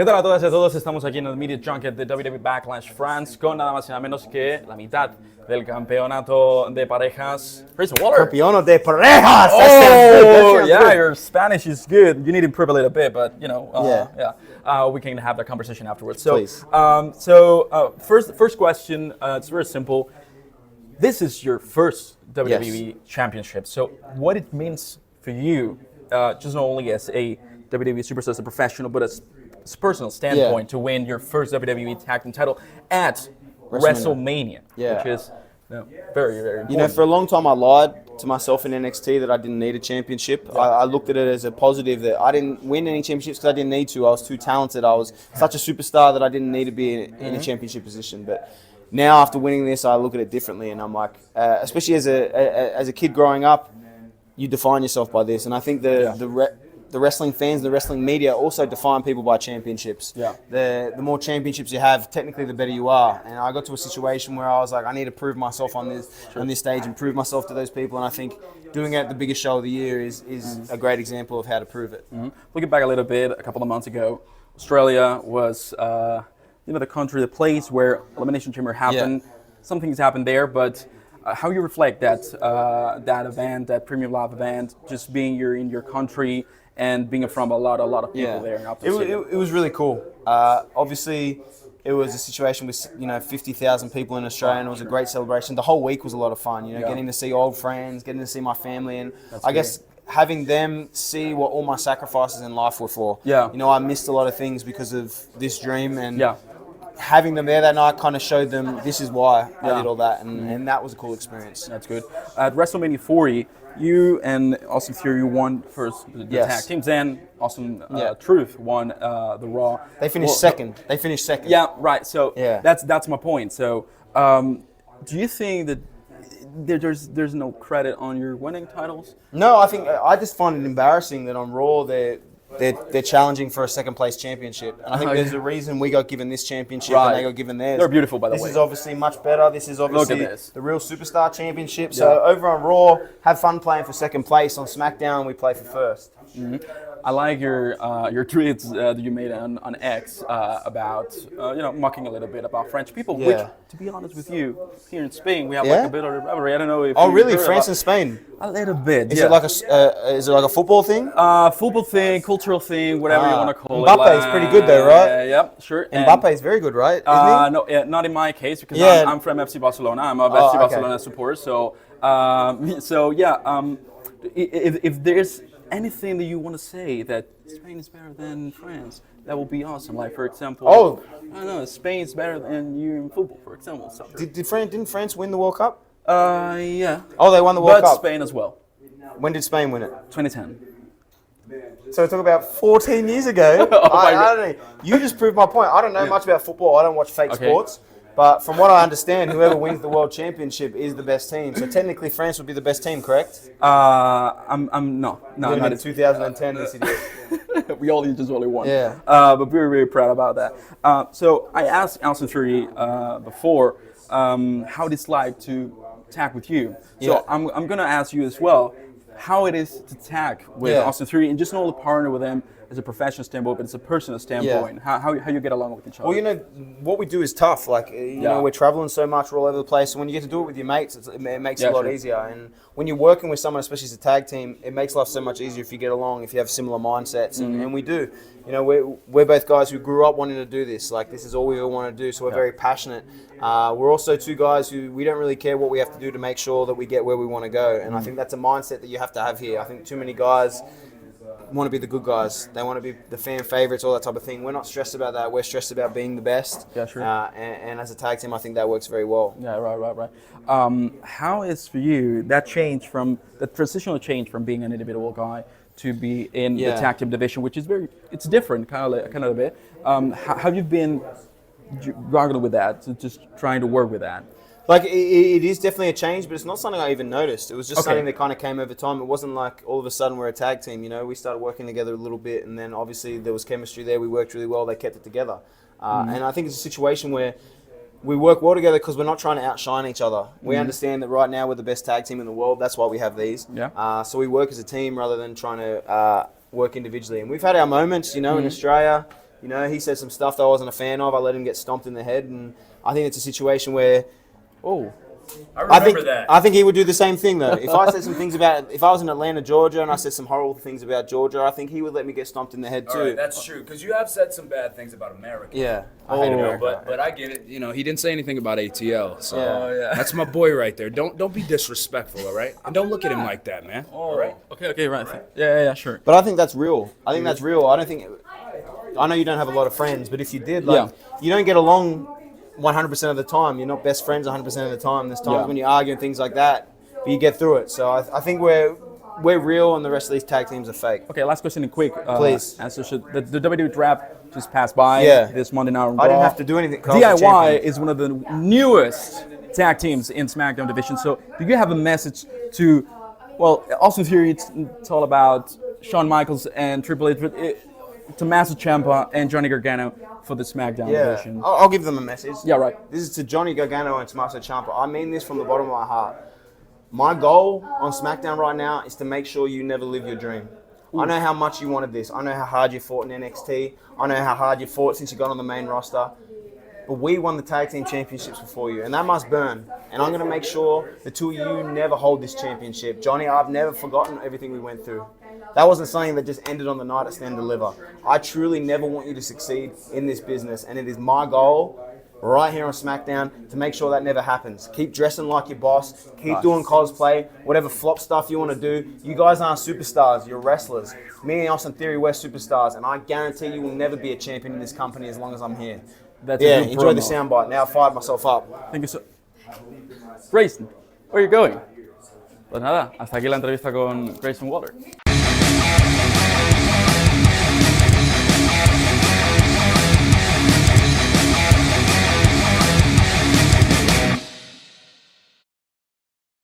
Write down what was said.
¿Qué tal a todas y a todos? Estamos aquí en el Media Junket de Wwe Backlash France con nada más y nada menos que la mitad del campeonato de parejas. Grayson Waller. Campeonato de parejas! Oh, yeah, your Spanish is good. You need to improve a little bit, but you know, we can have that conversation afterwards. So, Please. First question, it's very simple. This is your first WWE championship. So, what it means for you, just not only as a WWE superstar, as a professional, but as a personal standpoint, to win your first WWE Tag Team title at WrestleMania, which is very, very important. You know, for a long time I lied to myself in NXT that I didn't need a championship. Yeah. I looked at it as a positive that I didn't win any championships because I didn't need to. I was too talented. I was such a superstar that I didn't need to be in a championship position. But now after winning this, I look at it differently, and I'm like, especially as a kid growing up, you define yourself by this, and I think the wrestling fans, the wrestling media also define people by championships. Yeah. The more championships you have, technically the better you are. And I got to a situation where I was like, I need to prove myself on this stage and prove myself to those people. And I think doing it at the biggest show of the year is a great example of how to prove it. Looking back a little bit, a couple of months ago, Australia was the country, the place where Elimination Chamber happened. Some things happened there, but how you reflect that event, that Premium Live event, just being in your country and being from a lot of people there. It was really cool. Obviously, it was a situation with 50,000 people in Australia, and it was a great celebration. The whole week was a lot of fun. Getting to see old friends, getting to see my family, and I guess having them see what all my sacrifices in life were for. Yeah. I missed a lot of things because of this dream, and having them there that night kind of showed them this is why I did all that, and that was a cool experience. That's good. At WrestleMania 40, you and Austin Theory won first the tag teams, and Austin Truth won the Raw. They finished second. Yeah, right. So that's my point. So, do you think that there's no credit on your winning titles? No, I just find it embarrassing that on Raw they're challenging for a second place championship. And I think there's a reason we got given this championship and they got given theirs. They're beautiful, by the way. This is obviously much better. This is obviously the real superstar championship. So over on Raw, have fun playing for second place. On Smackdown, we play for first. I like your tweets that you made on X about mocking a little bit about French people. Which, to be honest with you, here in Spain we have like a bit of a rivalry. I don't know if. Oh really? France and Spain? A little bit. Is it like a football thing? Football thing, cultural thing, whatever you want to call it. Mbappe is pretty good though, right? Yeah, sure. Mbappe is very good, right? Isn't he? No, not in my case because I'm from FC Barcelona. I'm a FC Barcelona supporter. So, if there's anything that you want to say that Spain is better than France, that would be awesome. Like, for example, I don't know, Spain's better than you in football, for example. So. Didn't France win the World Cup? Yeah. Oh, they won the World Cup? But Spain as well. When did Spain win it? 2010. So talk about 14 years ago. I don't know. You just proved my point. I don't know much about football. I don't watch fake sports. But from what I understand, whoever wins the World Championship is the best team. So technically, France would be the best team, correct? I'm no. Not in 2010. Yes, it is. We all just only won. Yeah. But we're very proud about that. So I asked Austin Theory before how it's like to tag with you. So I'm gonna ask you as well how it is to tag with Austin Theory and just not only partner with him as a professional standpoint, but it's a personal standpoint. How you get along with each other? Well, what we do is tough. Like, we're traveling so much, we're all over the place. So when you get to do it with your mates, it makes it a lot easier. And when you're working with someone, especially as a tag team, it makes life so much easier if you get along, if you have similar mindsets. And we do. We're both guys who grew up wanting to do this. Like, this is all we ever want to do. So we're very passionate. We're also two guys who we don't really care what we have to do to make sure that we get where we want to go. And I think that's a mindset that you have to have here. I think too many guys want to be the good guys. They want to be the fan favorites, all that type of thing. We're not stressed about that. We're stressed about being the best. Yeah, sure. And as a tag team, I think that works very well. Yeah, right. How is for you that transitional change from being an individual guy to be in the tag team division, which is it's different, kind of a bit. How you've been struggling with that, so just trying to work with that? Like, it is definitely a change, but it's not something I even noticed. It was just something that kind of came over time. It wasn't like all of a sudden we're a tag team, We started working together a little bit, and then obviously there was chemistry there. We worked really well. They kept it together. And I think it's a situation where we work well together because we're not trying to outshine each other. We understand that right now we're the best tag team in the world. That's why we have these. So we work as a team rather than trying to work individually. And we've had our moments, in Australia. You know, he said some stuff that I wasn't a fan of. I let him get stomped in the head, and I think it's a situation where I remember that. I think he would do the same thing though. If I said some things if I was in Atlanta, Georgia, and I said some horrible things about Georgia, I think he would let me get stomped in the head too. All right, that's true, because you have said some bad things about America. Yeah, I hate America. But I get it. You know, he didn't say anything about ATL, so Yeah. that's my boy right there. Don't be disrespectful, all right? And don't look at him like that, man. All right. Okay, right. Yeah, sure. But I think that's real. I think that's real. I don't think. I know you don't have a lot of friends, but if you did, you don't get along 100% of the time. You're not best friends 100% of the time. There's times when you argue and things like that, but you get through it. So I think we're real, and the rest of these tag teams are fake. Okay, last question in quick. Please. Answer the WWE draft just passed by this Monday Night Raw. I didn't have to do anything. DIY is one of the newest tag teams in Smackdown division. So do you have a message to, Austin Theory, it's all about Shawn Michaels and Triple H, but Tommaso Ciampa and Johnny Gargano for the Smackdown division. I'll give them a message. Yeah, right. This is to Johnny Gargano and Tommaso Ciampa. I mean this from the bottom of my heart. My goal on SmackDown right now is to make sure you never live your dream. I know how much you wanted this. I know how hard you fought in NXT. I know how hard you fought since you got on the main roster. But we won the tag team championships before you, and that must burn. And I'm going to make sure the two of you never hold this championship. Johnny, I've never forgotten everything we went through. That wasn't something that just ended on the night at Stand Deliver. I truly never want you to succeed in this business, and it is my goal right here on SmackDown to make sure that never happens. Keep dressing like your boss. Keep doing cosplay, whatever flop stuff you want to do. You guys aren't superstars. You're wrestlers. Me and Austin Theory, we're superstars, and I guarantee you will never be a champion in this company as long as I'm here. Enjoy the soundbite. Now I fired myself up. Thank you so. Grayson, where are you going? Pues nada, hasta aquí la entrevista con Grayson Waller.